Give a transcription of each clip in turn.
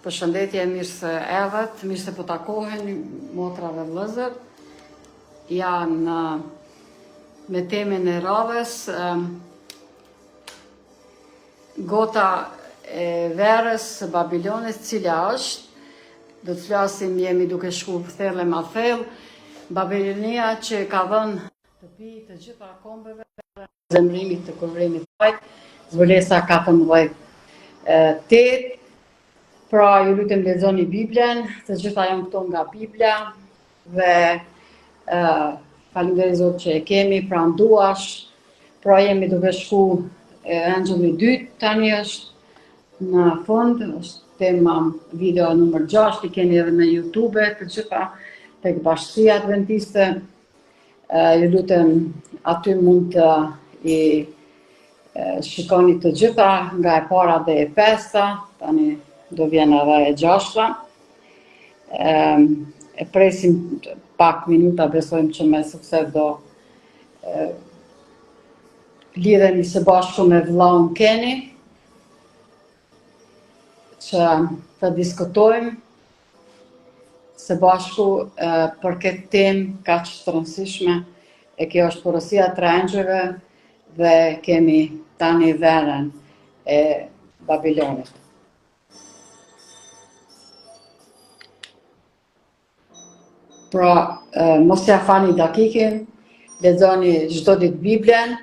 Përshëndetje, mirë se erdhët, mirë se po takohen motra dhe vëllezër. Janë me temën e radhës gota e verës së Babilonit, cila është, do të flasim, jemi duke shkuar thellë ma thellë, Babilonia që ka dhënë shtëpi të gjitha kombeve, zemrimit të kurrimit të saj, zbulesa 14:8. Pra, ju lutem lexoni Biblën, të gjitha janë këto nga Bibla dhe faleminderit Zot që e kemi, pra nduash. Pra jemi duke shku Angjelli 2, tani është në fund, është tema video numër 6, i keni edhe në YouTube, të gjitha tek Bashkia Adventiste. Ju lutem aty mund të i shikoni të gjitha nga e para dhe e pesta, tani do vjen edhe e 6-ta. E presim pak minuta, besojmë që me sukses do lidhemi së bashku me vllaun Keni, që të diskutojmë së bashku për këtë temë kaq të rëndësishme, e kjo është porosia e 3 engjëjve dhe kemi tani verën e Babilonit. Pra, mos ja fani dakikin, lexoni çdo ditë Biblën,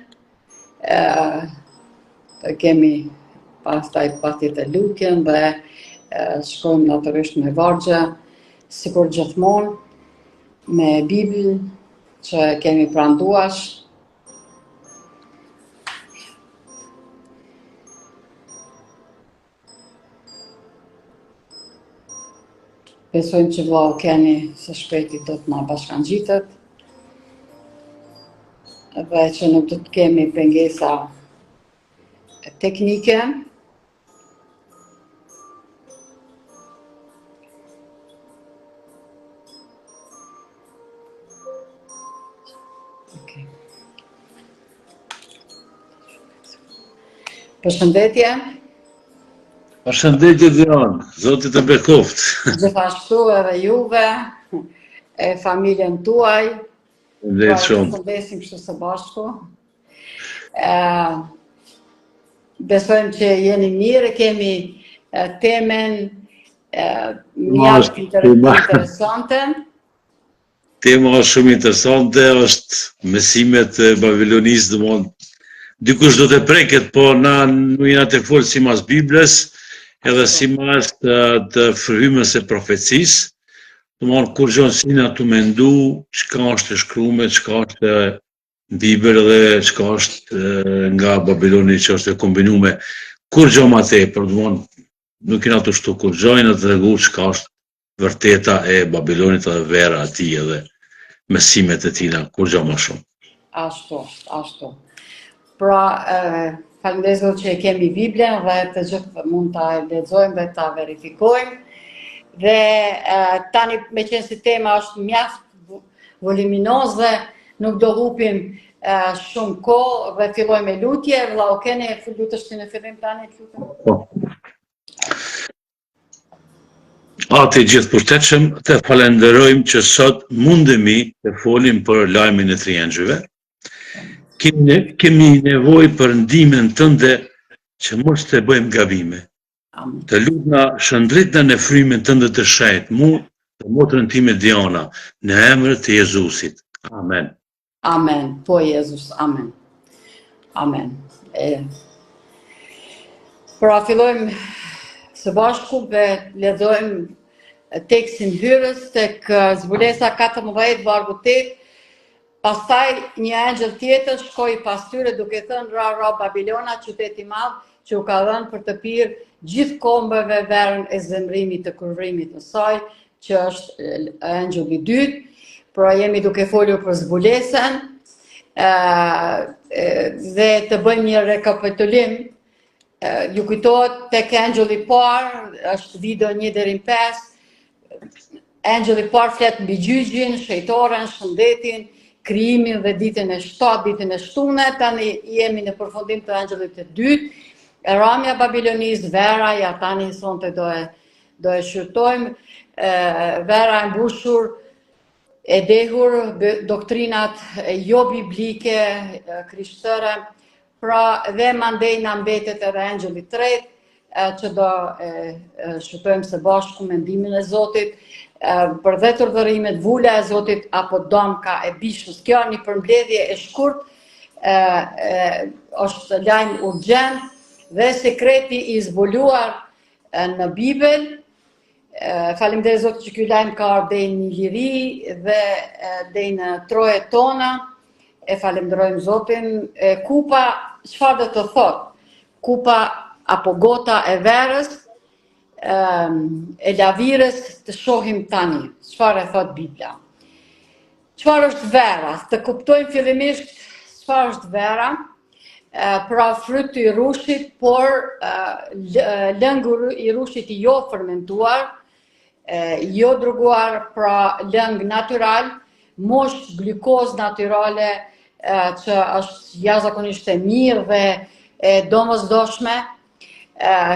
kemi pastaj pastit e Lukën dhe shkojmë natyrisht me vargje, sikur gjithmonë, me Biblën që kemi pranduash. Besojmë që vllau Keni së shpejti do të na bashkangjitet dhe që nuk do të kemi pengesa teknike. Përshëndetje. Përshëndetje Dion, Zoti të bekoft. Gjithashtu edhe juve, e familjen tuaj. Dhe shumë. Përshëndesim kështu së bashku. Besojmë që jeni mirë, kemi temen mjaft interesante. Tema është shumë interesante, është mësimet e Babilonisë, domthonë dikush do të preket, po na nuk jena të folë si mas Biblës, edhe si mas të frymës e profecisë, domthonë kur gjon sina të mendu çka është e shkruar, çka është në Bibël dhe çka është nga Babiloni që është e kombinuar. Kur gjon më tepër, domthonë nuk kena të shtu kur gjojnë të tregu çka është vërteta e Babilonit dhe vera e tij edhe mësimet e tina, kur gjon më shumë. Ashtu. Pra, faleminderit Zot që e kemi Biblën dhe të gjithë mund ta lexojmë dhe ta verifikojmë. Dhe tani me qenë si tema është mjaft voluminoze, nuk do hupim shumë kohë dhe fillojmë me lutje. Vllau Keni, lutesh ti në fillim tani, lutem. Ati gjithë përshtetshëm, të falenderojmë që sot mundemi të folim për lajmin e 3 engjëjve. Kemi nevojë për ndihmën tënde që mos të bëjmë gabime. Të lutna shëndritna në frymën tënde të shenjtë, mu dhe motrën time Diana, në emrin të Jezusit. Amen. Amen. Po Jezus, amen. Amen. Pra fillojmë së bashku dhe lexojmë tekstin hyrës tek zbulesa 14 vargu 8. Pastaj një engjëll tjetër shkoi pas tyre duke thënë: ra Babilona, qyteti i madh, që u ka dhënë për të pirë gjithë kombeve verën e zemrimit të kurrimit të saj, që është engjëlli i dytë. Pra jemi duke folur për zbulesën dhe të bëjmë një rekapitulim. Ju kujtohet tek engjëlli i parë, është video 1 deri në 5. Engjëlli i parë flet mbi gjyqin, shejtoren, shëndetin, krijimin dhe ditën e 7, ditën e shtunë. Tani jemi në përfundim të engjëllit të dytë. Ramja Babilonisë, vera, ja tani sonte do e shqyrtojmë vera e mbushur e dehur doktrinat jo biblike, krishtëre, pra dhe mandej na mbetet edhe Engjëlli III, që do shqyrtojmë së bashku mendimin e Zotit, për dhe të urdhërimet, vula e Zotit apo domka e bishës. Kjo një përmbledhje e shkurt, është lajm urgjent dhe sekreti i zbuluar në Bibël. Faleminderit Zotit që ky lajm ka ardhur deri në liri dhe deri në trojet tona. E falenderojmë Zotin. Kupa, çfarë do të thotë? Kupa apo gota e verës, e lavirës, të shohim tani, çfarë e thot Bibla. Çfarë është vera? Të kuptojmë fillimisht çfarë është vera, pra fryti i rushit, por lëngu i rushit i jo fermentuar, jo droguar, pra lëng natyral, mosh glukozë natyrale, që është jashtëzakonisht e mirë dhe e domosdoshme.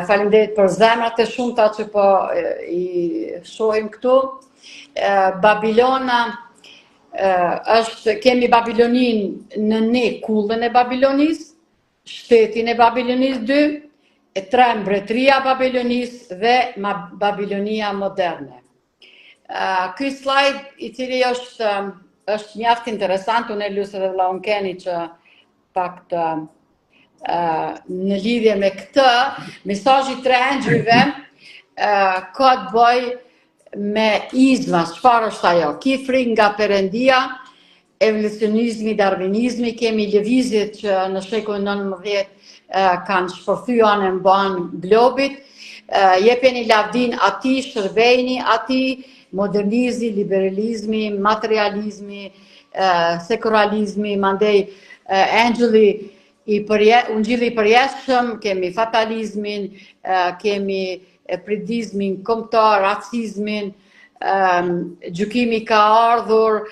Faleminderit për zemrat e shumta që po i shohim këtu. Babilona kemi Babilonin në ne kullën e Babilonisë, shtetin e Babilonisë 2, e 3 mbretëria Babilonisë dhe Babilonia moderne. Ky slajd i cili është mjaft interesant, unë e lusë edhe vllaun Keni që pak të në lidhje me këtë, mesazhi 3 engjëjve ka të bëjë me izma. Çfarë është ajo? Kifri nga Perëndia, evolucionizmi, darwinizmi, kemi lëvizjet që në shekullin 19 kanë shpërthyer anën mban globit, jepeni lavdin atij, shërbejni atij, modernizmi, liberalizmi, materializmi, sekuralizmi, mandej engjëlli ungjilli i përjetshëm, kemi fatalizmin, kemi pridizmin kombëtar, racizmin, gjykimi ka ardhur,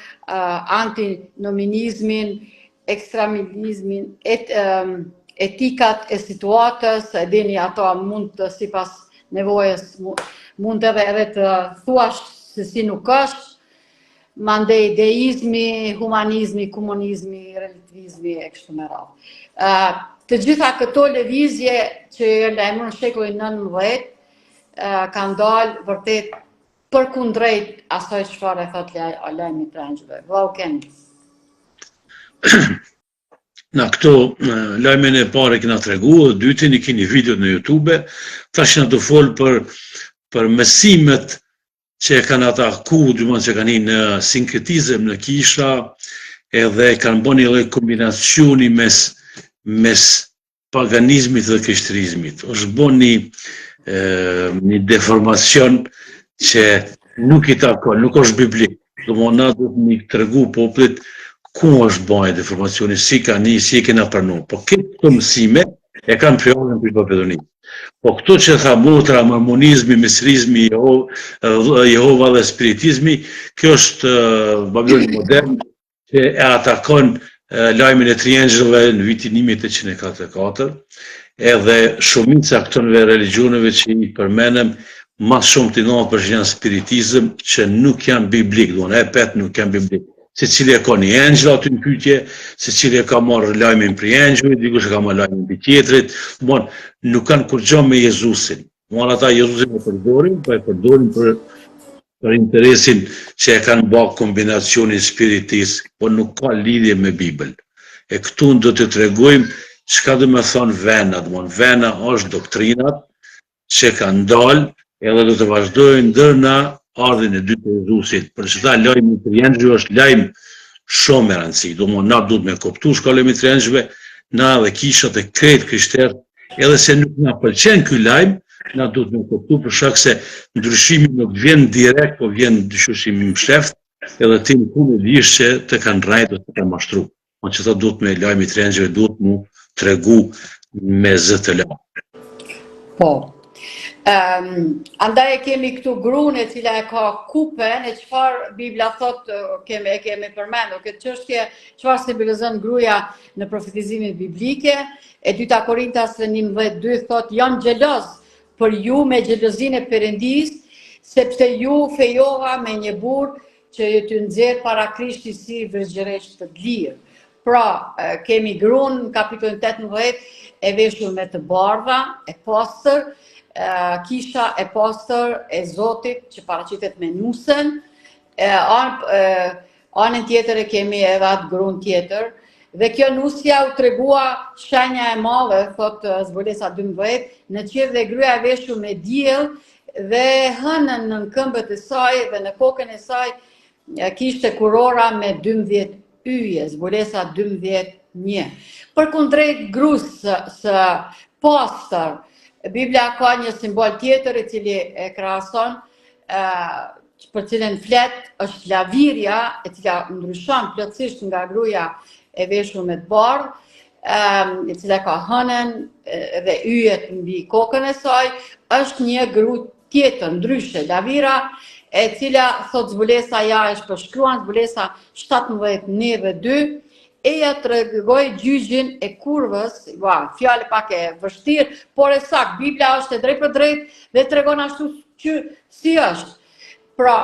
antinominizmin, ekstremismin, etikat e situatës, e dini ato mund të sipas nevojës mund edhe të thuash se si nuk është, mandej deizmi, humanizmi, komunizmi, relativizmi e kështu me radhë. Të gjitha këto lëvizje që lajmëron në shekullin 19 kanë dalë vërtet përkundrejt asaj çfarë e thot lajmi i Engjëllve. Vllau Keni. Na këto lajmin e parë kena tregu, dytin i keni video në YouTube, tash na do fol për mësimet që kanë ata që kanë në sinkretizëm në kisha, edhe kanë bënë një lloj kombinacioni mes paganizmit dhe krishtërizmit. Është bënë një deformacion që nuk i takon, nuk është biblik. Domthonë na duhet mi tregu popullit ku është bënë deformacioni, si e kena pranuar. Po këto mësime e kanë fjalën për Babilonin. Po këto që tha motra, mormonizmi, mesrizmi, Jehova dhe spiritizmi, kjo është Babiloni modern që e atakon lajmin e 3 engjëllve në vitin 1844, edhe shumica këtyre religioneve që i përmenem, mas shumë të 90% janë spiritizëm që nuk janë biblik, e pet nuk janë biblik. Se cili e ka një engjëll aty në pyetje, se cili e ka marrë lajmin për engjëllit, dikush e ka marrë lajmin për tjetrit, nuk kanë kur gjë me Jezusin. Ata Jezusin e përdorin, po e përdorin për interesin që e kanë bërë kombinacionin spiritist, po nuk ka lidhje me Bibël. E këtu do të tregojmë çka do të thonë vena, vena është doktrinat që kanë dalë edhe do të vazhdojnë ndërna ardhin e dytë të Jezusit, për që ta lajmi i engjëllve është lajm shumë e rëndësishëm. Na duhet me kuptu shkollën e engjëllve, na dhe kishat e krejt krishterë, edhe se nuk na pëlqen ky lajm, na duhet me kuptu për shkak se ndryshimi nuk vjen direkt, po vjen dyshueshimi msheft, edhe ti nuk mund të dish që të kanë rrejt ose të kanë mashtruar. Që ta duhet me lajmi i engjëllve duhet mu tregu me zë të lartë. Po. Andaj e kemi këtu gruën e cila e ka kupen, e çfarë Bibla thot, kemi përmendur këtë çështje, çfarë simbolizon gruaja në profetizimin biblike. E 2 Korintas 11:2 thot, janë xheloz për ju me xhelozinë e Perëndisë, sepse ju fejova me një burr që ju të nxjerr para Krishtit si vëzhgjeresh të lirë. Pra, kemi gruan në kapitullin 18 e veshur me të bardha, e pastër, kisha e pastër e Zotit që paraqitet me nusën. Anën tjetër e kemi edhe atë gruan tjetër. Dhe kjo nusja u tregua shenja e madhe, thot zbulesa 12, në qerë dhe gruaja e veshur me diell dhe hënën në këmbët e saj dhe në kokën e saj kishte kurora me 12 yje, zbulesa 12:1. Përkundrejt gruas së pastër, Biblia ka një simbol tjetër i cili e krahason për cilën flet është lavirja, e cila ndryshon plotësisht nga gruaja e veshur me të bardhë, e cila ka hënën dhe yjet mbi kokën e saj, është një gru tjetër, ndryshe. Lavira, e cila, thot zbulesa ja është përshkruan, zbulesa 17:1 dhe 2, eja tregoi gjyqin e kurvës, fjalë pak e vështirë, por e saktë. Biblia është e drejtë për drejtë dhe tregon ashtu që si është. Pra,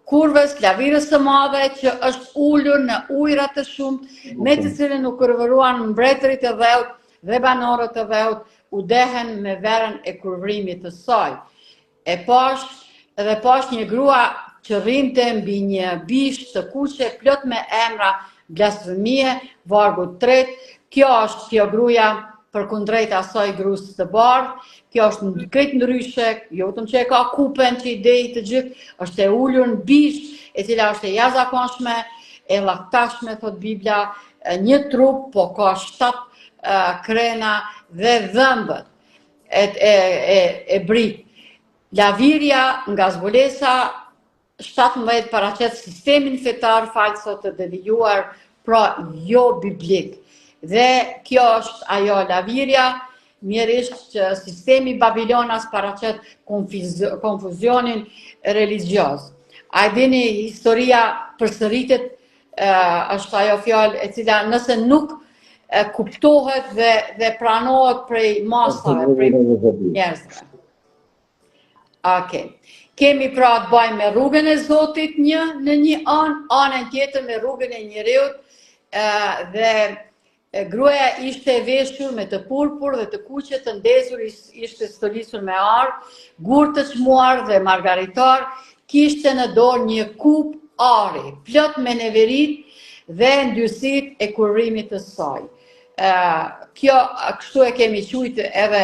kurvës, lavirës së madhe që është ulur në ujëra të shumtë, me të cilën u kurvëruan mbretërit e dheut dhe banorët e dheut, u dehen me verën e kurvërimit të saj. E pash një grua që rrinte mbi një bish të kuqe plot me emra blasfemie, vargu 3. Kjo është kjo gruaja përkundrejt asaj gruas të bardhë. Kjo është në krejt ndryshe, jo vetëm që e ka kupen që i dej të gjithë, është e ulur në bish, e cila është e jashtëzakonshme, e llaktashme, thot Biblia, një trup, po ka 7 krena dhe dhëmbët e brit. Lavirja nga zbulesa 17 paraqet sistemin fetar falso të devijuar, pra jo biblik. Dhe kjo është ajo lavirja, mjerisht që sistemi Babilonas paraqet konfuzionin religios. A dini, historia përsëritet, është ajo fjalë e cila nëse nuk kuptohet dhe pranohet prej masave, prej njerëzve. Kemi pra të bëjmë me rrugën e Zotit në një anën tjetër me rrugën e njeriut, dhe gruaja ishte e veshur me të purpur dhe të kuqe të ndezur, ishte stolisur me arë, gur të çmuar dhe margaritar, kishte në dorë një kup ari, plot me neverit dhe ndyrësit e kurrimit të saj. Kjo, kështu e kemi quajtur edhe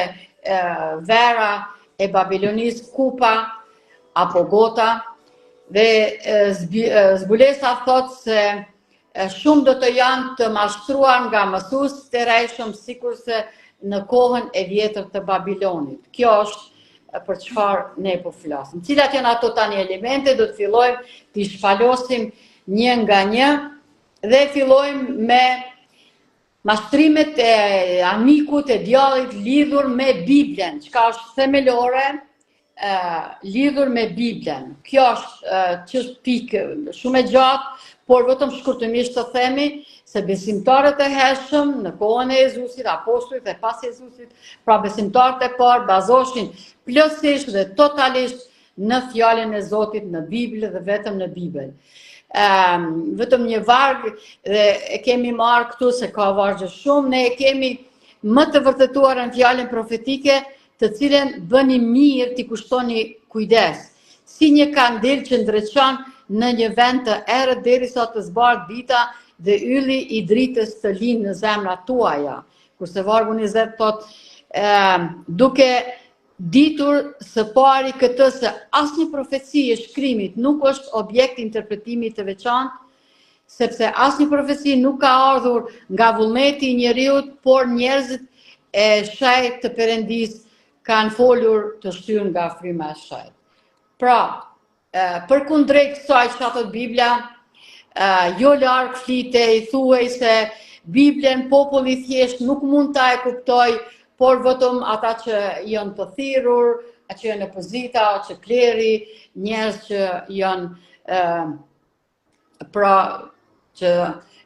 vera e Babilonis, kupa apo gota, dhe zbulesa thot se shumë do të janë të mashtruar nga mësues të rrejshëm sikurse në kohën e vjetër të Babilonit. Kjo është për çfarë ne po flasim. Cilat janë ato tani elemente, do të fillojmë të shpalosim një nga një dhe fillojmë me mashtrimet e amikut, e djallit lidhur me Biblen, çka është themelore, lidhur me Biblen. Kjo është pikë shumë e gjatë, por vetëm shkurtimisht të themi se besimtarët e hershëm në kohën e Jezusit, apostujt dhe pas Jezusit, pra besimtarët e parë bazoshin plotësisht dhe totalisht në fjalën e Zotit, në Bibël dhe vetëm në Bibël. Vetëm një varg dhe e kemi marrë këtu se ka vargje shumë, ne e kemi më të vërtetuar në fjalën profetike, të cilën bëni mirë t'i kushtoni kujdes, si një kandil që ndreçon në një vend të errët derisa të zbardh dita dhe ylli i dritës të linë në zemrat tuaja. Kurse vargu 20 thot, duke ditur së pari këtë se asnjë profeci e shkrimit nuk është objekt interpretimi të veçantë, sepse asnjë profeci nuk ka ardhur nga vullneti i njeriut, por njerëzit e shajt të Perëndis kanë folur të shtyrë nga fryma e shajt. Pra, përkundrejt kësaj çka thot Biblia, jo larg flitej, thuaj se Biblen populli thjesht nuk mund ta e kuptoj, por vetëm ata që janë të thirrur, që janë opozita, që kleri, njerëz që janë pra që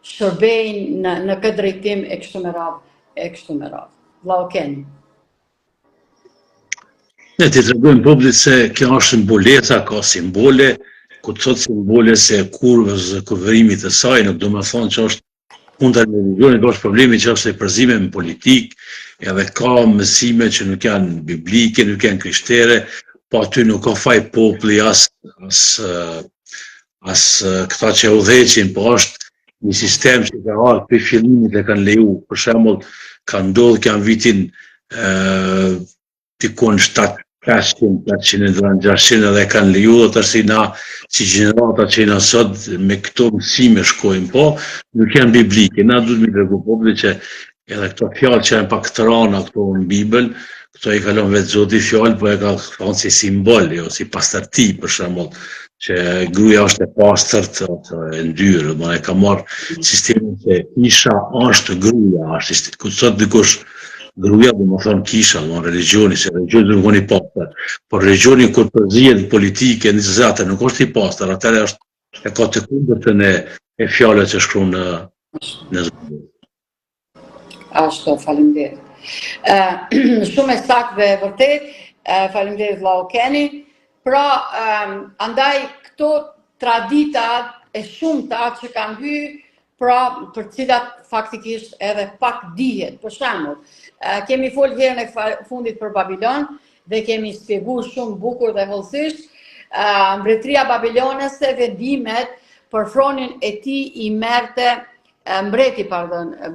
shërbejnë në këtë drejtim e kështu me radhë. Vllau Ken. Ne ti tregojmë popullit se kjo është simboleta, ka simbole, ku të thot simbole se kurvës kurvërimit të saj, nuk do me thonë që është kundër religionit, është problemi që është e përzime në politik, edhe ka mësime që nuk janë biblike, nuk janë krishtere, po aty nuk ka faj populli as këta që udhëheqin, po është një sistem që ka ardhur për fillimit e kanë leju. Për shembull, ka ndodhur që në vitin tikon 700-600 edhe kanë leju, dhe tërsi na si gjenerata që na sot me këto mësime shkojmë, po nuk janë biblike. Na duhet me tregu popullit që edhe këto fjalë që janë pak të rana këto në Bibël, këto i kalon vetë Zoti fjalë, po e ka thonë si simbol, jo si pastërti për shembull, që gruaja është e pastërt, e ndyrë, do e ka marrë sistemin se kisha është gruaja, është ku sot dikush gruaja do të thonë kisha, do religioni, se religioni do të qenë i pastër, por religioni kur përzihet politike në zate nuk është i pastër, atëherë është e ka të kundërtën e fjalës që shkruan në Zot. Ashtu, faleminderit. Shumë e saktë dhe vërtet, faleminderit vëlla Keni. Pra, andaj këto tradita e shumta që kanë hyrë, pra për cilat faktikisht edhe pak dihet. Për shembull, kemi folë herën e fundit për Babilon dhe kemi shpjeguar shumë bukur dhe hollësisht, mbretëria babilonese vendimet për fronin e tij i merrte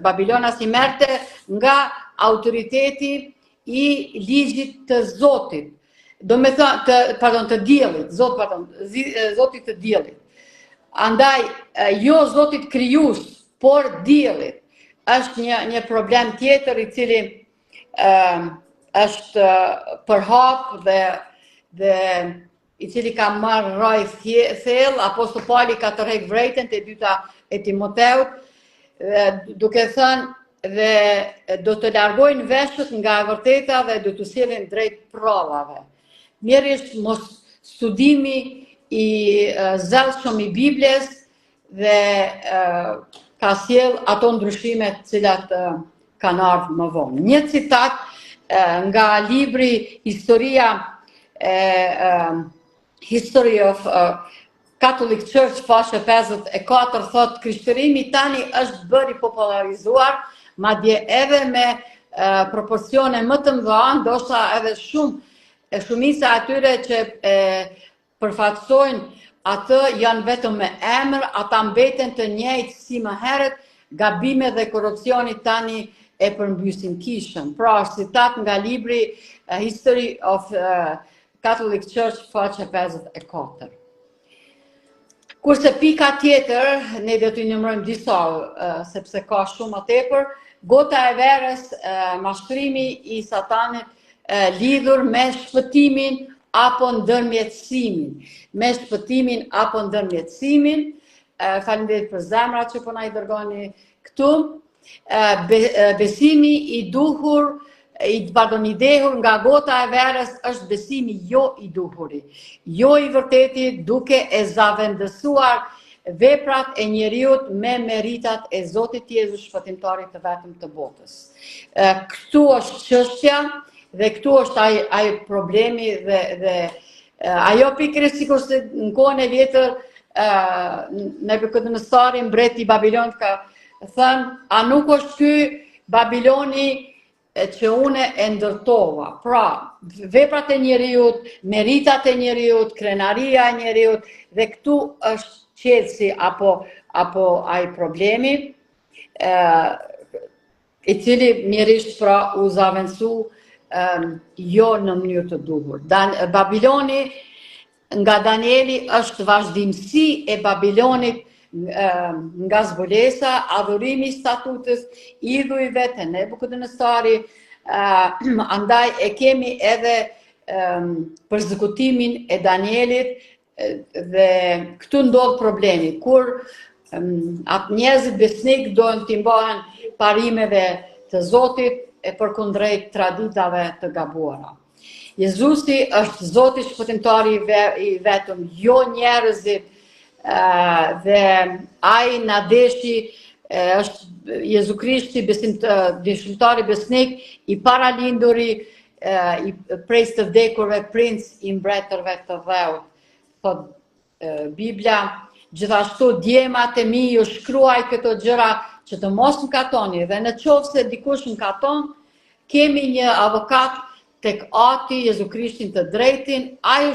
Babilonas i merrte nga autoriteti i ligjit të Zotit. Do me thënë, të diellit, Zotit të diellit. Andaj, jo Zotit krijues, por diellit. Është një problem tjetër i cili është përhap dhe i cili ka marrë raj thellë, Apostol Pali ka tërheq vërejtën të dyta e Timoteut, duke thënë dhe do të largojnë veshët nga e vërteta dhe do të sjellin drejt provave. Mjerisht mos studimi i zellshëm i Biblës dhe ka sjell ato ndryshimet cilat kanë ardhur më vonë. Një citat nga libri History of Catholic Church, faqe 54, thot krishtërimi tani është bërë i popularizuar, madje edhe me proporcione më të mëdha, ndoshta edhe shumica atyre që përfaqësojnë atë janë vetëm me emër, ata mbeten të njëjtë si më herët, gabimet dhe korrupsioni tani e përmbysin kishën. Pra, citat nga libri History of Catholic Church, faqe 54. Kurse pika tjetër, ne do t'i numërojmë disa, sepse ka shumë më tepër, gota e verës, mashtrimi i Satanit lidhur me shpëtimin apo ndërmjetësimin. Me shpëtimin apo ndërmjetësimin, faleminderit për zemrat që po na i dërgoni këtu, besimi i duhur, i dehur nga gota e verës është besimi jo i duhuri, jo i vërtetit, duke e zavendësuar veprat e njeriut me meritat e Zotit Jezus, shpëtimtarit të vetëm të botës. Këtu është çështja dhe këtu është ai problemi dhe ajo pikërisht sikur se në kohën e vjetër Nebukadnesari, mbreti i Babilonit, ka thënë, a nuk është ky Babiloni që une e ndërtova. Pra, veprat e njeriut, meritat e njeriut, krenaria e njeriut, dhe këtu është qelsi apo ai problemi, i cili mjerisht pra u zavendësu jo në mënyrë të duhur. Babiloni nga Danieli është vazhdimsi e Babilonit nga zbulesa, adhurimi statutës, idhujve të Nebukadnesari, andaj e kemi edhe përzekutimin e Danielit dhe këtu ndodh problemi, kur atë njerëzit besnik dojnë t'i mbahen parimeve të Zotit e përkundrejt traditave të gabuara. Jezusi është Zoti shpëtimtari i vetëm, jo njerëzit, dhe ai na deshi, është Jezu Krishti, dëshmitari besnik, i paralinduri, prej të vdekurve princ i mbretërve të dheut, thot Biblia. Gjithashtu djemat e mi ju shkruaj këto gjëra që të mos më katoni, dhe në qoftë se dikush më katon, kemi një avokat tek Ati, Jezu Krishtin të drejtin, ai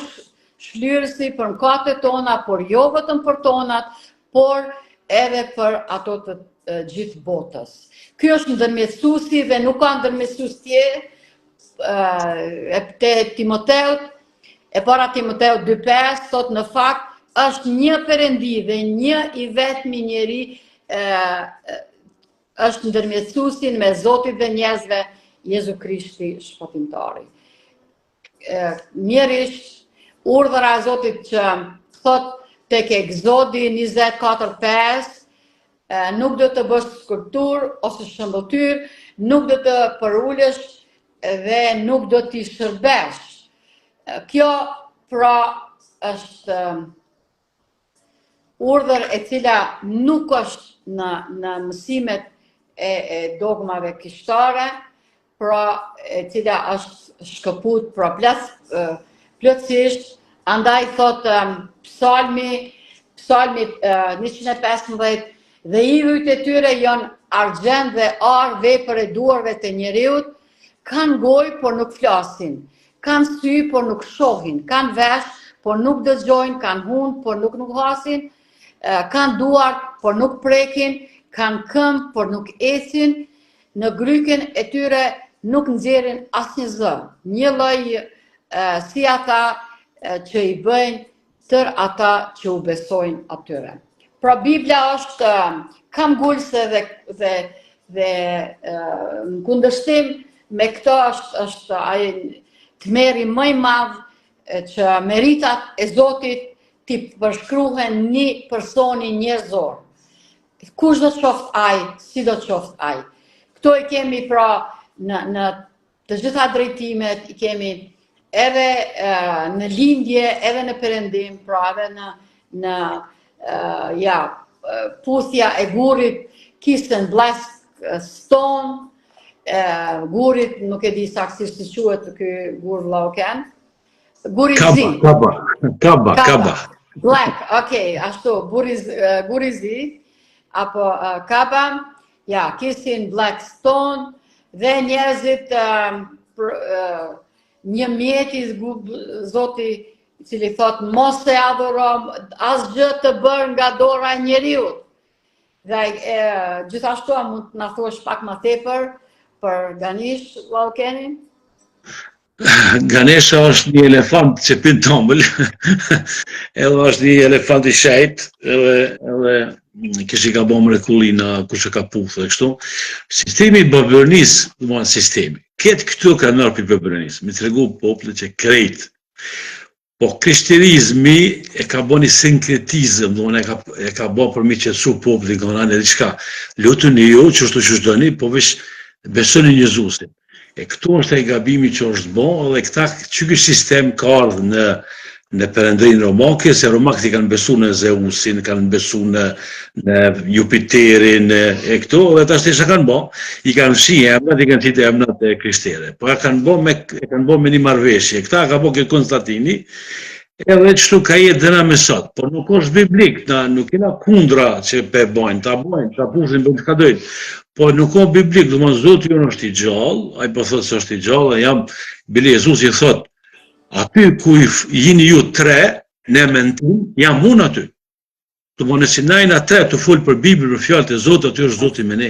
shlyrësi për mëkatet tona, por jo vetëm për tonat, por edhe për ato të gjithë botës. Ky është ndërmjetësuesi dhe nuk ka ndërmjetësues tjetër te Timoteut, e para Timoteut 2:5 thot në fakt është një Perëndi dhe një i vetmi njeri është ndërmjetësuesi me Zotin dhe njerëzve, Jezu Krishti shpëtimtari. Mjerisht urdhëra e Zotit që thot tek Egzodi 24:5, nuk do të bësh skulptur ose shëmbëtyr, nuk do të përulesh dhe nuk do t'i shërbesh. Kjo pra është urdhër e cila nuk është në mësimet e dogmave krishtare, pra e cila është shkëput pra plotësisht, andaj thot Psalmi 115, dhe ijujt e tyre janë argjend dhe ar, vepër e duarve të njeriut, kanë gojë por nuk flasin, kanë sy por nuk shohin, kanë vesh por nuk dëgjojnë, kanë hund por nuk hasin, kanë duar por nuk prekin, kanë këmbë por nuk ecin, në gryken e tyre nuk nxjerrin asnjë zë, një lloj si ata që i bëjnë tër ata që u besojnë atyre. Pra Biblia është kamgullse dhe në kundërshtim me këto është ai tmerri më i madh që meritat e Zotit t'i përshkruhen një personi njerëzor. Kush do të qoftë ai, si do të qoftë ai. Këto i kemi pra në të gjitha drejtimet, i kemi edhe në lindje, edhe në perëndim, pra edhe në puthja e gurit, kisten blessed stone, gurit, nuk e di saktësisht si quhet ky gur vllauken. Guri zi. Kaba. Black, okay, ashtu, guri zi, apo kaba, kishin black stone, dhe njerëzit një mjeti Zoti i cili thot mos e adhuro asgjë të bërë nga dora e njeriut. Dhe gjithashtu mund të na thuash pak më tepër për Ganesh vllaukenin? Ganesha është një elefant që pin tombël, edhe është një elefant i shejt, edhe kish i ka bo mrekullina kush e ka puthë dhe kështu. Sistemi i Babilonisë, ketë këtu ka nërë për Babilonisë, me të regu popullet që krejt. Po krishterizmi e ka bo një sinkretizëm, e ka bo për mi qëtësu popullin, ka në edhe qka. Lutën jo, qështu qështoni, po vesh besoni një Jezusin. E këtu është e gabimi që është bo, dhe këta që kështë sistem ka ardhë në perëndrinë romake, se romakët i kanë besu në Zeusin, kanë besu në Jupiterin, e këtu, dhe ta shtesha kanë bo, i kanë shi emnat, i kanë qitë emnat e krishtere. Po e kanë bo me një marveshje, këta ka bo këtë Konstantini, edhe qështu ka jetë dhena me sot, por nuk është biblik, nuk kena kundra që pe bojnë, ta pusin për të ka dojtë. Po nuk ka biblik, do më Zoti jonë është i gjallë, ai po thotë se është i gjallë, bile Jezusi thotë, aty ku jini ju tre, ne mentim, jam unë aty. Do më nësi najna tre të folë për Biblën, për fjalët e Zotit, aty është Zoti me ne.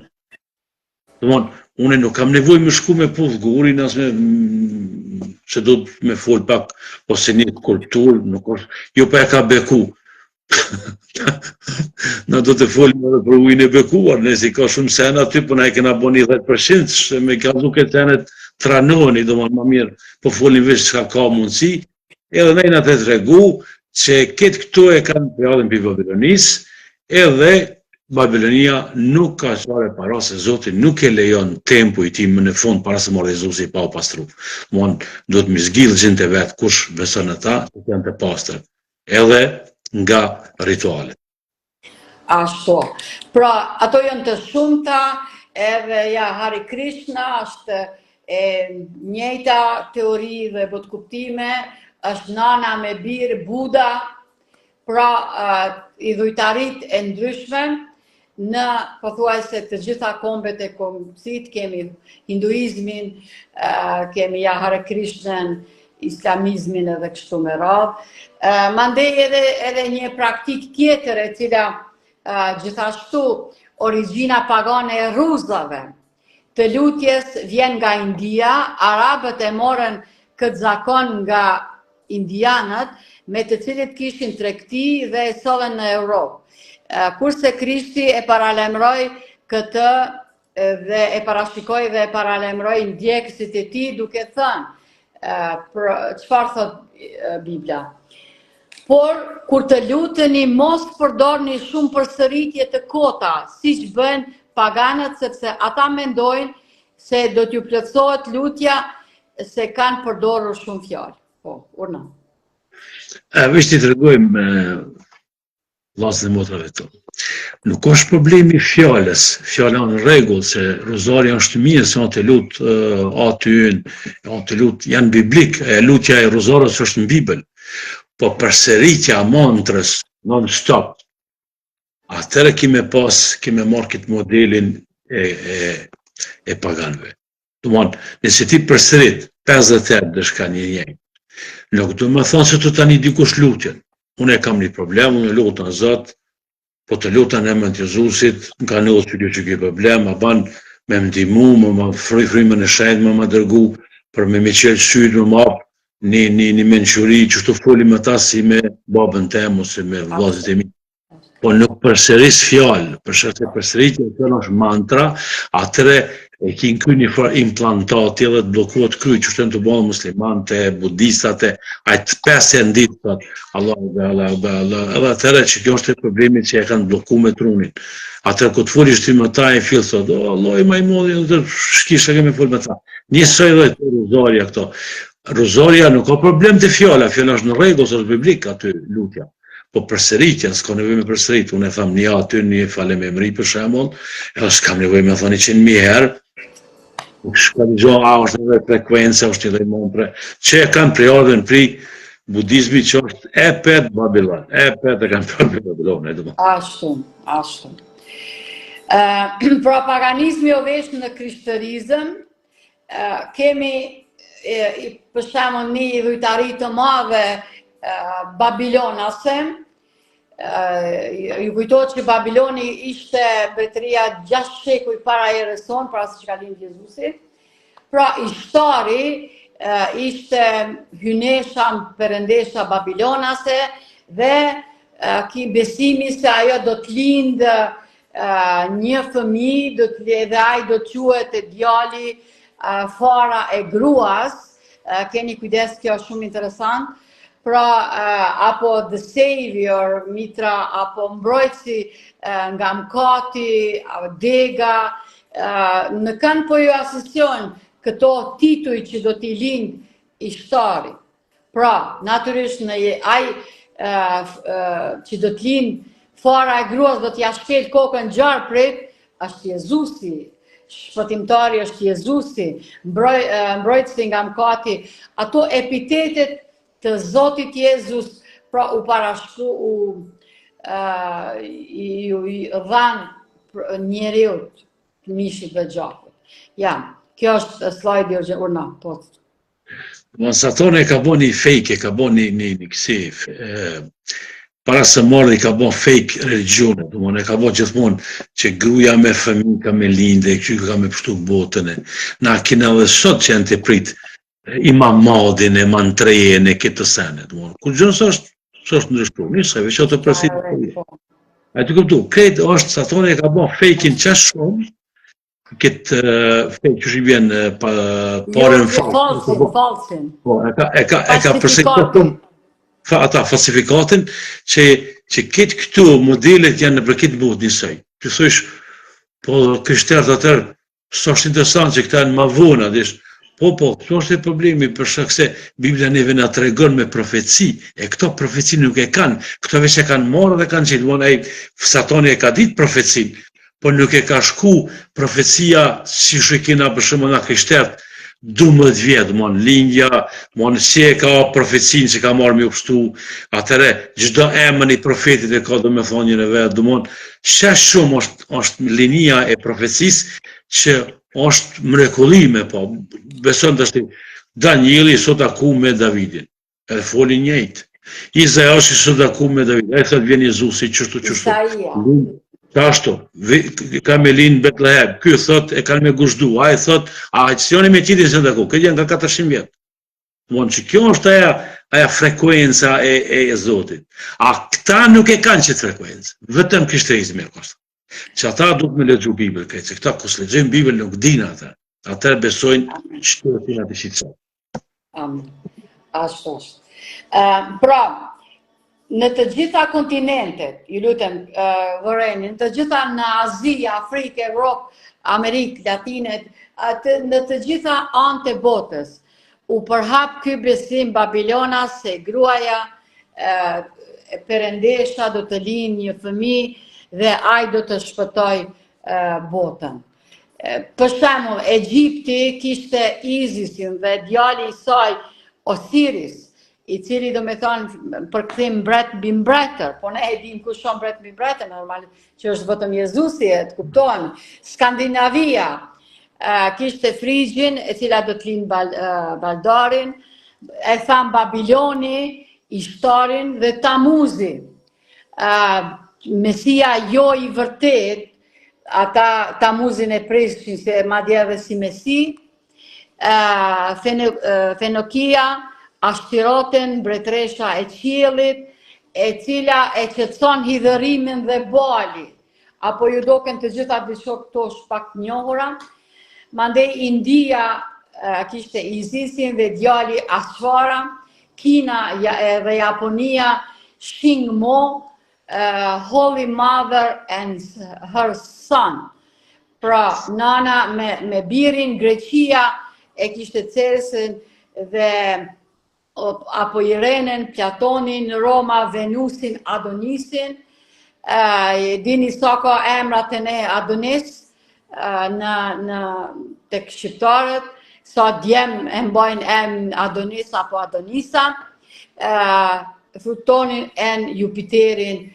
Do më, une nuk kam nevoj me shku me puth gurin, as se do me folë pak, ose një kulturë, nuk është, jo pa e ka beku. Na do të folim edhe për ujnë e bekuar, nësi ka shumë sena aty, po na e kena bo një 10%, me ka duke senet tranoni, do më mirë, po folim veç që ka mundësi, edhe nejna të tregu që ketë këtu e kanë pjallin për Babilonisë, edhe Babilonia nuk ka qare para se Zoti nuk e lejon tempo i tim në fund para se morë Jezusi pa u pastru. Do të më zgjidhë gjën të vetë kush beson në ta, që janë të pastër. Edhe nga ritualet. Ashtu. Pra, ato janë të shumta, edhe Hare Krishna është njëjta teori dhe botkuptime është nana me birë Buda, pra idhujtarit e ndryshme në pothuajse të gjitha kombet e kombësit, kemi hinduizmin, kemi Hare Krishnën, islamizmin edhe kështu me radhë. Mandej edhe një praktik tjetër e cila gjithashtu origjina pagane e ruzave të lutjes vjen nga India, arabët e morën këtë zakon nga indianët, me të cilët kishin tregti dhe e sollën në Europë. Kurse Krishti e paralemroi këtë dhe e parashikoi dhe e paralemroi ndjekësit e tij duke thënë çfarë thot Bibla. Por, kur të luteni, mos përdorni shumë përsëritje të kota, siç bën paganët, sepse ata mendojnë se do t'ju plotësohet lutja se kanë përdorur shumë fjalë. Po, urna. Veç t'i tregojmë vllazën e motrave tonë. Nuk është problemi fjalës, fjala në rregull, se rozaria është mirë, se të lut aty, të lut janë biblik, lutja e rozarës është në Bibël. Po përsëritja mantrës non-stop, atëherë kime marrë këtë modelin e paganëve. Domthon, nëse ti përsërit 50 herë dëshka një, nuk do më thonë se të tani dikush lutjen. Unë e kam një problem, unë lutem Zot, po të lutem në emrin e Jezusit, më ka ndodhur që ke problem, ma ban me më ndihmu, më frymën e shenjtë, më dërgu për me qelë syt, më hap një mençuri që të folim me ta si me babën tem ose me vllazët e mi. Po nuk përsëris fjalë, përshkak përsëritja e fjalës është mantra, atëre e kin këy një farë implantati edhe të bllokohet kry, që shten të bëhen muslimantë, budistate, ajtë 5 herë në ditë, Allah, edhe atëre që kjo është e problemit që e kanë bllokuar me trunin. Atëre kur të folish ti me ta e fill thot, Allah i më i modhi, shkisha kemi fol me ta. Njësoj dhe rozaria këto. Rozaria nuk ka problem të fjala është në rregull, është biblik aty lutja. Po përsëritja, s'ka nevojë me përsërit, unë e tham një aty, një falememri për shembull, edhe s'kam nevojë me thonë 100.000 herë. Shkallëzoa është edhe frekuenca, është edhe montre, që e kanë priordhën pri budizmi që është epet Babilon, epet e kanë priordhën Babilon, e dëmë. Ashtu. Pra paganizmi o vesh në krishtërizëm, kemi për shembull një idhujtari të madhe babilonase, ju kujtohet që Babiloni ishte mbretëria 6 shekuj para erës sonë, para se që ka lindë Jezusi. Pra ishtari ishte hynesha, perëndesha babilonase dhe ki besimi se ajo do të lindë një fëmijë, dhe ai do të quhet e djali fara e gruas, keni kujdes, kjo është shumë interesant. Pra, apo The Savior, mitra, apo mbrojtësi nga mkati, dega, në kanë po ju asociojnë këto tituj që do t'i lind ishtari. Pra, natyrisht në ai që do t'lind fara e gruas do t'ja shkel kokën gjarë prit, është Jezusi. Shpëtimtari është Jezusi, mbrojtësi nga mkati, ato epitetet të Zotit Jezus, pra u parashku, i dhan njeriut të mishit dhe gjakut. Ja, kjo është slajdi urna, po. Satoni ka bo një fake, ka bo një kësi, para se marrë i ka bo fake religione, e ka bo gjithmonë që gruja me fëmijë ka me linde, që ka me pështu botën. Na kina dhe sot që janë të pritë Imam Madin e mantrejen e këtë sene. Kur gjënë së është ndryshtu, njëse, veç të përsit. A të këptu, këtë është Satoni ka bo fake-in që shumë, këtë fake që shi vjen pare në falsin. E ka përsit ata falsifikatin që këtë këtu modelet janë në për këtë botë njësoj. Që thësh, po kështerët atër, së është interesant që këta janë ma vona, po, këto është e problemi, për shkak se Biblia neve na tregon me profeci, e këto profeci nuk e kanë, këto veç e kanë marrë dhe kanë qenë, Satoni e ka ditë profecin, po nuk e ka shku profecia si shikina për shumë nga kështerët, 12 vjetë, lindja, si e ka profecinë që ka marrë me upështu, atëre, çdo emën i profetit e ka do me thonjën e vetë, shesh shumë është linia e profecisë që është mrekullime, po, beson të është Danieli sot aku me Davidin, edhe foli njëjtë. Izaja është sot aku me Davidin, e thët vjen Jezusi, qështu. Ashtu, ka me linë Betlehem, ky thot e kanë me gushdu, a e thot, a qësioni me qitin se ndaku, këtë janë ka 400 vjetë. Që kjo është aja frekuenca e Zotit. A këta nuk e kanë qëtë frekuencë, vetëm krishterizmi e kështë. Që ata duhet me lexu Bibël, që këta kus lexojnë Bibël nuk dinë ata. Ata besojnë qëtërin atë shqitësat. Amen. Ashtu është. Pra, në të gjitha kontinentet, ju lutem vëreni, në të gjitha në Azi, Afrikë, Europë, Amerikë, Latinet, në të gjitha anë të botës, u përhap ky besim Babilonas se gruaja perëndesha do të linë një fëmijë dhe ai do të shpëtoj botën. Për shembull, Egjipti kishte Izisin dhe djali i saj Osiris, i cili do me thonë përkthim mbret mbi mbretër, po ne e dim kush është mbret mbi mbretër, normal që është vetëm Jezusi, të kuptojmë. Skandinavia kishte Frigjin, e cila do të linë Baldarin, e tham Babiloni, Ishtarin dhe Tamuzi. Mesia jo i vërtet, ata Tamuzin e prishin se madje edhe si Mesi, Fenokia, Ashtiroten, mbretresha e qiellit, e cila e qetëson hidhërimin dhe bali. Apo ju doken të gjitha disho këto shpak njohura. Mandej India kishte Izisin dhe djali Ashvara, Kina dhe Japonia, Shingmo, Holy Mother and her son. Pra, nana me birin, Greqia e kishte Ceresën dhe apo Irenen, Platonin, Roma, Venusin, Adonisin, dini sa ka emrat e ne Adonis në tek shqiptarët, sa djem e mbajnë emrin Adonis apo Adonisa, Plutonin e Jupiterin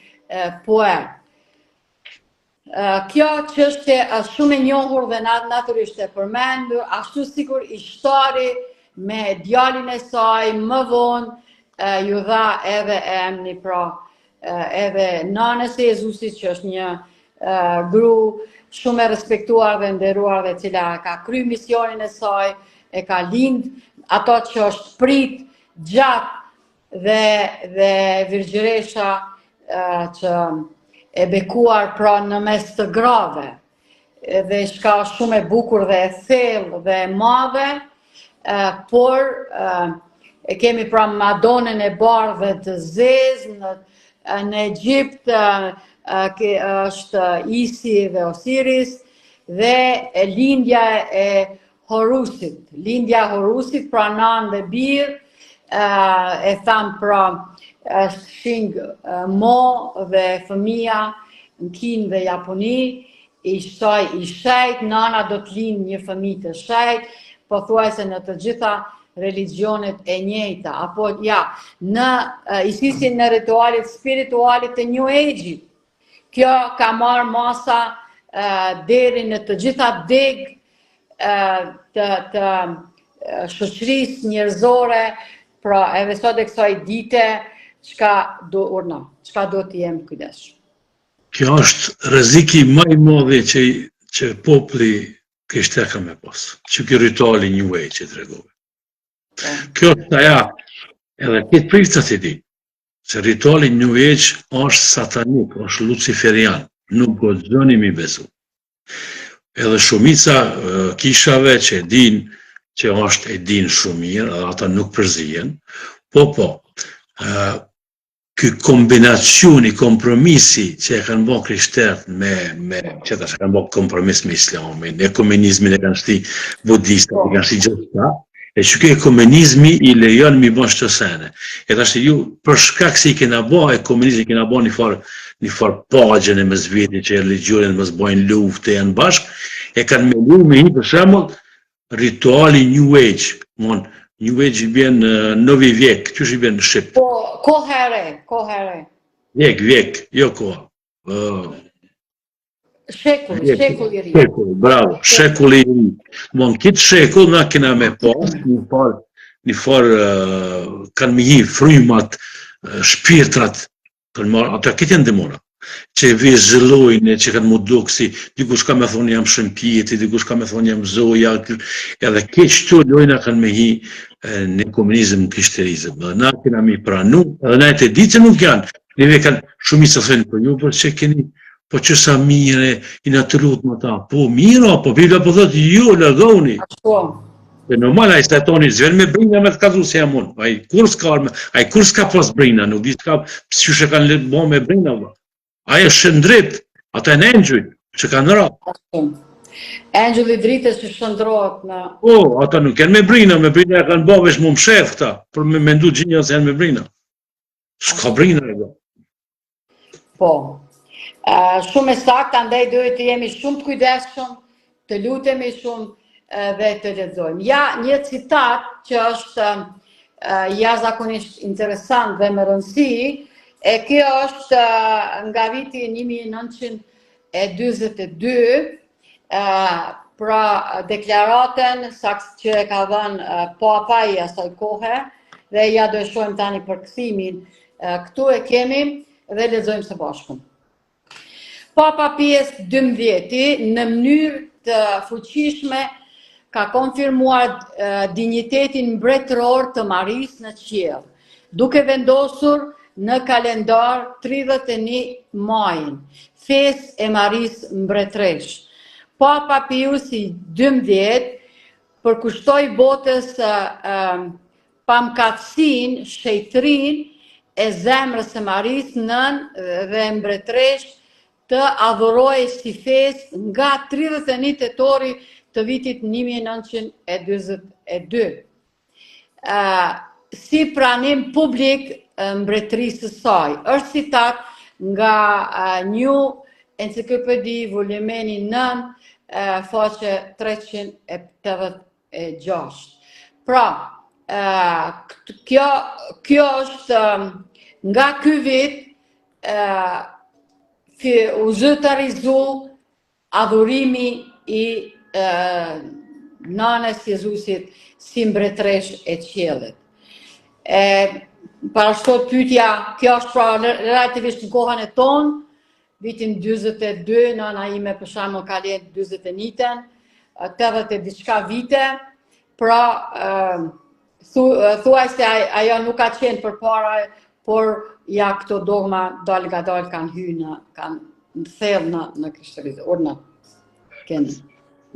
Puer. Kjo çështje është shumë e njohur dhe natyrisht e përmendur, ashtu sikur Ishtari me djalin e saj më vonë ju dha edhe emri, pra edhe nanës e Jezusit që është një gru shumë e respektuar dhe nderuar dhe cila ka kry misionin e saj, e ka lind ato që është prit gjatë dhe virgjëresha që e bekuar pra në mes të grave dhe shka shumë e bukur dhe e thellë dhe e madhe. Por e kemi pra Madonën e bardhë dhe të zezë, në Egjipt është Isi dhe Osiris, dhe lindja e Horusit. Lindja e Horusit pra nanë dhe birë, e thamë pra Shing Mo dhe fëmia në Kinë dhe Japoni, i shajt, nana do të linë një fëmijë të shajt, po thuaj se në të gjitha religionet e njëjta, apo në isisin në ritualit spiritualit të New Age-it. Kjo ka marrë masa deri në të gjitha deg të shoqërisë njerëzore, pra edhe sot e kësaj dite, çka do të jem kujdes. Kjo është rreziku më i madh që populli kështë e ka me posë, që kjo rituali New Age që të regove. Kjo është aja, edhe këtë priftat e di, se rituali New Age është satanik, është luciferian, nuk godzoni mi besu. Edhe shumica kishave që e din, që është e din shumë mirë, ata nuk përzijen, po, ky kombinacioni, kompromisi që e kanë bërë krishterët që ta kanë bërë kompromis me islamin, ekumenizmin e kanë shti budista, e kanë shti gjitha, e që kjo ekumenizmi i lejon mi bën çdo sene. E tash ju, për shkak se i kena bërë ekumenizmin, kena bërë një farë pagjën e mes vjetit që religionet mos bëjnë lufte janë bashkë, e kanë menduar me një për shembull rituali New Age, New Age i bjen novi vjek, qysh i bjen në Shqip? Po, kohë e re. Vjek, jo koha. Shekulli i ri. Shekull, bravo, shekulli i ri. Kitë shekull na kena me pas, një farë kanë me hi frymat, shpirtrat, ata këtë janë demona, që vizëllojnë, që kanë mu dukë si, dikush ka me thonë jam shëmpjeti, dikush ka me thonë jam zoja, edhe këtë qëto lojna kanë me hi në komunizm, krishterizm. Na kena me pranu, edhe na e të ditë që nuk janë, neve kanë shumica thënë për ju, për që keni, po që sa mire, i në të lutë më ta, po mira, po Biblia po thotë, jo, lagoni. E normal, a i statoni, zverë me brina me të kazu se jam unë, a i kur s'ka pas brina, nuk di s'ka, që shë kanë letë bo me brina, a i shëndrit, ata e në engjëj, që kanë ra. Engjëlli dritës që shëndrojët në... Po, ata nuk janë me brina e kanë bo vesh mu më shef ta, për me mendu gjinja se janë me brina. S'ka brina e do. Po. Shumë e saktë, andaj duhet të jemi shumë të kujdesshëm, të lutemi shumë dhe të lexojmë. Ja, një citat që është jashtëzakonisht interesant dhe me rëndësi, e kjo është nga viti 1942, pra deklaratën që e ka dhënë Papa i asaj kohe, dhe ja do e shohim tani përkthimin. Këtu e kemi dhe lexojmë së bashku. Papa Pius XII në mënyrë të fuqishme ka konfirmuar dinjitetin mbretëror të Marisë në qiell, duke vendosur në kalendar 31 majin, festë e Marisë mbretëresh. Papa Pius XII përkushtoi botës pamkatësinë, shejtërinë e zemrës së Marisë nën dhe mbretëresh të adhurojë si festë nga 31 tetori të vitit 1942. Si pranim publik mbretërisë së saj. Është citat nga New Encyclopedia volumeni 9, faqe 386. Pra, kjo është nga ky vit u zotërizu adhurimi i Nanës Jezusit si mbretëresh e qiellit. Parashtot pyetja, kjo është pra relativisht në kohën e tonë, vitin 42, nana ime për shembull ka lënë 41-ën, 80 diçka vite, pra thuaj se ajo nuk ka qenë përpara, por ja këto dogma dal nga dal kanë hyrë, kanë thellë në krishterizëm, urna keni.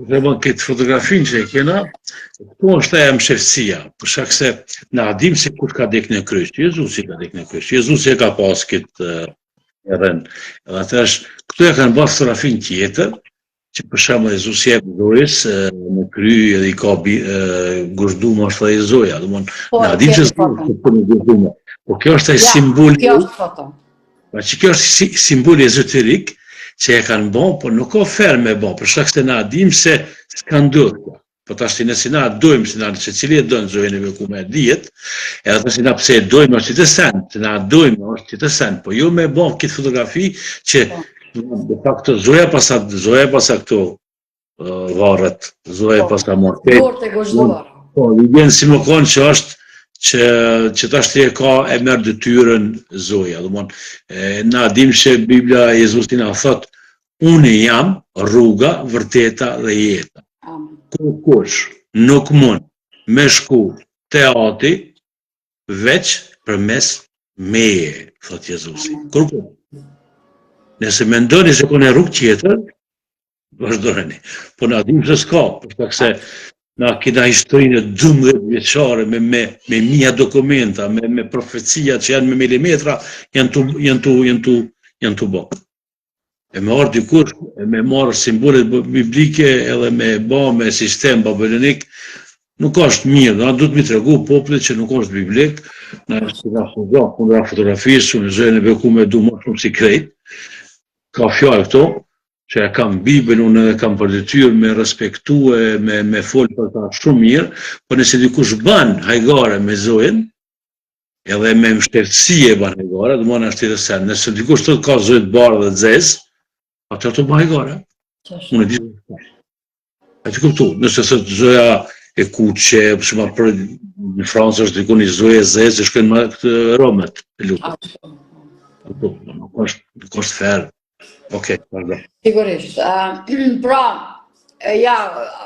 Dhe më këtë fotografinë që e kena, këtu është e mshefësia, për shkak se na dim se kush ka dek në kryq, Jezusi ka dek në kryq, Jezusi e ka pas këtë rënë. Edhe atëherë këtu e kanë bërë fotografinë tjetër, që për shembull Jezusi e Zoris në kry edhe i ka guzhduar ashtu ai Zoja, domthonë na dim se po kjo është ai simbol. Kjo është foto. Pra që kjo është simbol ezoterik që e kanë bon, por nuk ka ferm me bon, për shkak se na dim se s'ka ndodhur. Po tash nëse na dojmë se na se cili e don Zojën e Bekuar e dihet, edhe tash na pse e dojmë është të send, na dojmë është të send, po jo me bon këtë fotografi që de facto Zoja pasa këto varret, Zoja pasa morte. Po, i vjen si më kon që është që tash e ka e merr detyrën Zoja, domthonë na dim se Bibla Jezusi na thot unë jam rruga, vërteta dhe jeta. Kush nuk mund me shku te ati veç përmes meje, thot Jezusi. Kërkun. Nëse mendoni se kone rrugë tjetër, vazhdojeni. Po na dim se s'ka, për shkak se na kena historinë 12 vjeçare me mija dokumenta, me profecia që janë me milimetra, janë tu bë. E me marrë dikush, e me marrë simbolet biblike edhe me bë me sistem babilonik, nuk është mirë, na duhet mi tregu popullit që nuk është biblik, na është nga fotografisë, në Zojën e Bekuar me du më shumë si krejt, ka fjalë këto, që e kam Bibën, unë edhe kam për detyrë me respektue, me folë për ta shumë mirë, por nëse dikush ban hajgare me zojën, edhe me mështetësi e ban hajgare, dhe mëna është tjetër sen, nëse dikush të ka zojë të barë dhe të zezë, atër të ban hajgare. Unë e di. A të kuptu, nëse thëtë zoja e kuqe, përshma për në Francë është diku një zoja e zezë, shkën me këtë romet, e lutë. Nuk është ferë. Okej, pardon. Sigurisht. Pra, ja,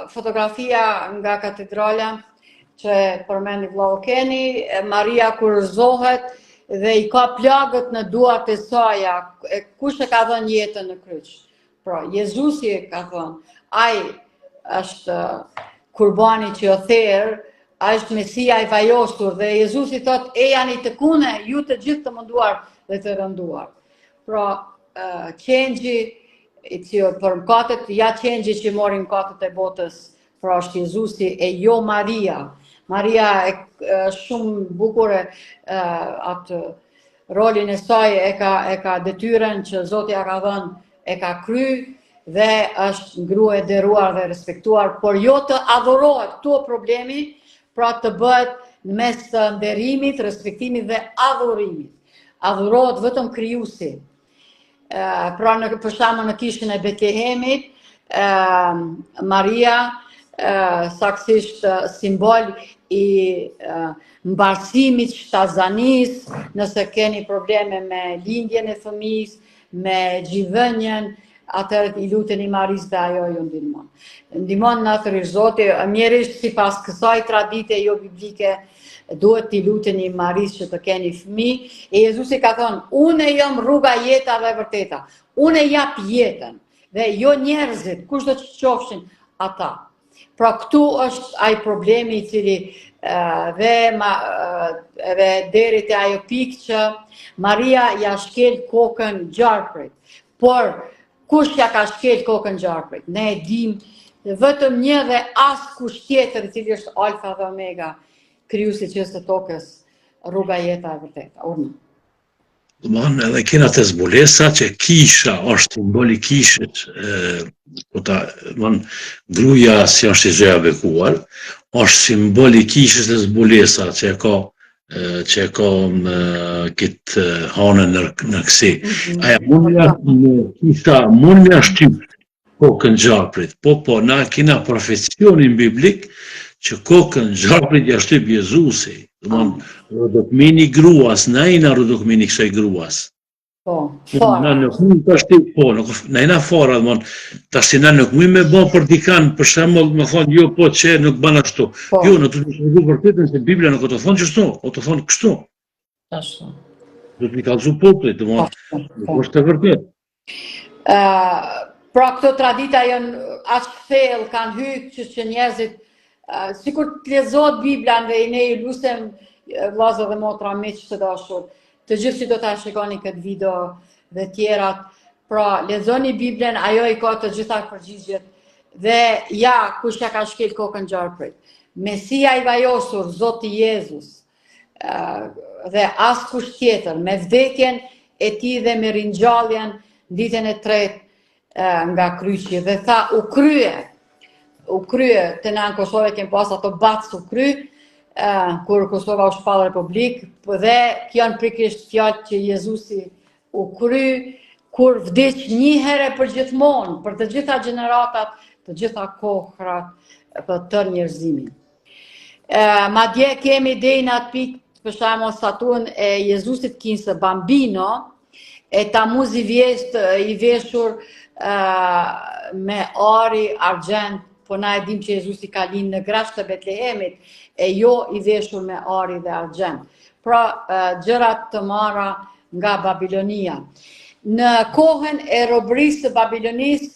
fotografia nga katedrala që përmendi vllau Keni, Maria kur rëzohet dhe i ka plagët në duart e saja, kush e ka dhënë jetën në kryq? Pra, Jezusi ka thënë, ai është kurbani që o therë, ai është Mesia i vajosur dhe Jezusi thot, e janë i të kune, ju të gjithë të mënduar dhe të rënduar. Pra, qengji që për mkatet, ja qengji që mori mkatet e botës, pra është Jezusi e jo Maria. Maria e shumë bukure atë rolin e saj e ka detyren që Zoti ja ka dhënë, e ka kry dhe është grua e nderuar dhe respektuar, por jo të adhurohet. Këtu është problemi, pra të bëhet në mes të nderimit, respektimit dhe adhurimit. Adhurohet vetëm Krijuesi. Pra për shembull në kishën e Betlehemit, Maria saktësisht simbol i mbarësimit, shtazanis, nëse keni probleme me lindjen e fëmijës, me gjithënjen, atëherë i luteni Marisë dhe ajo ju ndihmon. Ndihmon natërisht Zoti, mjerisht sipas kësaj tradite jo biblike, duhet t'i luteni Marisë që të keni fëmijë. E Jezusi ka thonë, unë jam rruga, jeta dhe vërteta. Unë jap jetën dhe jo njerëzit, kush do të qofshin ata. Pra këtu është ai problemi i cili dhe deri te ajo pikë që Maria ja shkel kokën gjarprit. Por kush ja ka shkel kokën gjarprit? Ne e dim vetëm një dhe askush tjetër i cili është alfa dhe omega, Krijuesi që është të tokës, rruga, jeta e vërteta. Unë. Domthon edhe kena të zbulesa që kisha është simbol i kishit, gruaja si është i zoja bekuar, është simbol i kishit të zbulesa që e ka këtë hanën në kësi. Aja mund me ashtyp kokën gjarprit, po na kena profesionin biblik që kokën gjarprit ja shtyp Jezusi. Rodokmeni gruas, na jena rodokmeni kësaj gruas. Po, fara. Na nuk mund të ashtyp, na jena fara, tash na nuk mund me bë për dikan, për shembull, më thonë, jo, po që nuk bën ashtu. Jo, në të të vërtetën se Biblia nuk o të thonë qështu, o të thonë kështu. Ashtu. Do të mi kallëzu popullit, nuk është të vërtet. Pra këto tradita janë aq thellë, kanë hyrë që njerëzit sikur të lexohet Biblia dhe ne i lusem vllazë dhe motra miq të dashur, të gjithë që do ta shikoni këtë video dhe tjerat, pra lexoni Biblën, ajo i ka të gjitha përgjigjet dhe ja kush ja ka shkel kokën gjarprit. Mesia i vajosur, Zoti Jezus, dhe askush tjetër, me vdekjen e tij dhe me ringjalljen ditën e tretë nga kryqi dhe tha u krye të na në Kosovë kem pas ato bac u kry, kur Kosova u shpall republik, dhe kjo janë pikërisht fjalë që Jezusi u kry, kur vdiq një herë për gjithmonë, për të gjitha gjeneratat, të gjitha kohrat, për tërë njerëzimin. Madje kemi deri në atë pikë, për shembull statuen e Jezusit kinsë Bambino, e Tamuz i veshur me ari argjend, po na e dim që Jezusi ka lind në grasht të Betlehemit, e jo i veshur me ari dhe argjend. Pra, gjërat të marra nga Babilonia. Në kohën e robërisë të Babilonisë,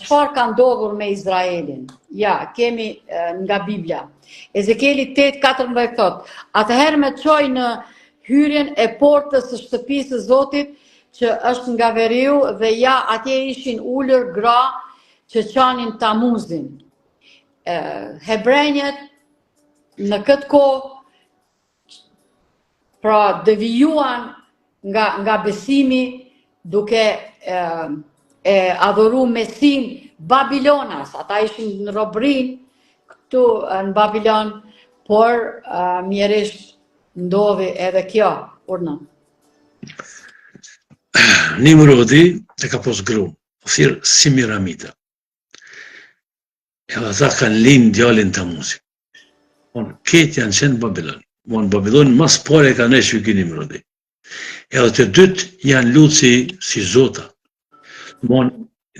çfarë ka ndodhur me Izraelin? Ja, kemi nga Biblia. Ezekieli 8:14 thot, atëherë me çoj në hyrjen e portës së shtëpisë së Zotit, që është nga veriu, dhe ja atje ishin ulur gra që qanin Tamuzin. Hebrejnët në këtë kohë pra devijuan nga besimi duke e adhuru mesin Babilonas. Ata ishin në robrin këtu në Babilon, por mjerisht ndodhi edhe kjo, urna. Nimrodi e ka pos grunë, thirë si Miramita. Edhe ata kanë linë djalin Tamuzi. Ketë janë qenë Babilon. Në Babilon mas pare ka neshë ky Nimrodi. Edhe të dytë janë lutë si zota.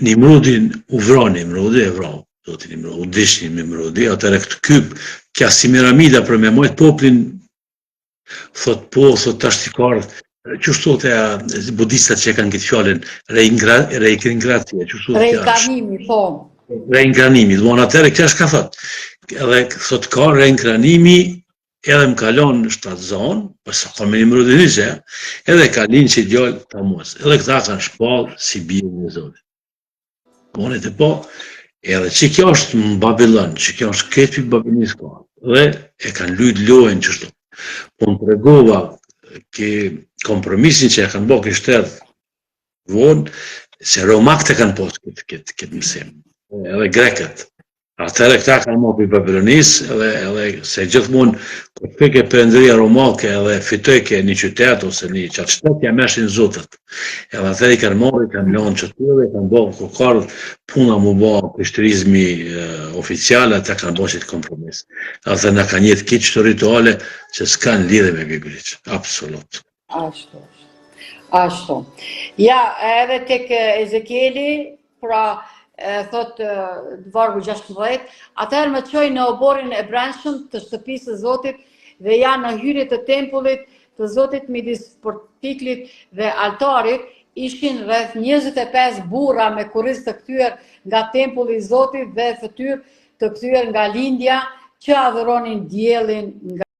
Nimrodin u vra Nimrodi, e vra zotin Nimrodi, u dish Nimrodi, atëre këtë kyp, kja si Miramida për me mojtë poplin, thot po, thot tash t'i karë, qështu thot e budistat që e kanë këtë fjallin, reinkarnatia, qështu thot Reinkarnimi, po. Reinkarnimi, dhe mon atëre kja shka thot, edhe thot ka reinkarnimi, edhe më kalon në shtatë zonë, përsa ka me Nimrodin njëse, edhe ka linë që i djallë Tamuz, edhe këta kanë shpallë si bie në zotit. Monet e po, edhe që kjo është në Babilon, që kjo është këtë për Babilonis ka, dhe e kanë lujtë lojnë qështu. Po në tregova ki kompromisin që e kanë bo kështë vonë, se Romakët e kanë posë këtë mësim, edhe Grekët. Atëre këta kanë mo për Babilonis, edhe se gjithmonë kur pike përëndëria Romake edhe fitojke një qytet ose një qatë shtetë, ja meshin zotët. Edhe atëre i kanë mori, kanë lonë qëtyre, kanë bo kërë puna mu bo krishterizmi oficiale, ata kanë bo qitë kompromis. Atëre në kanë jetë kitë qëto rituale që s'kanë lidhe me Bibliq, absolut. Ashtu. Ja, edhe tek Ezekieli, pra thot vargu 16, atëherë më çoi në oborin e brendshëm të shtëpisë së Zotit dhe janë në hyrje të tempullit të Zotit midis portiklit dhe altarit, ishin rreth 25 burra me kurriz të kthyer nga tempulli i Zotit dhe fytyrë të kthyer nga lindja që adhuronin diellin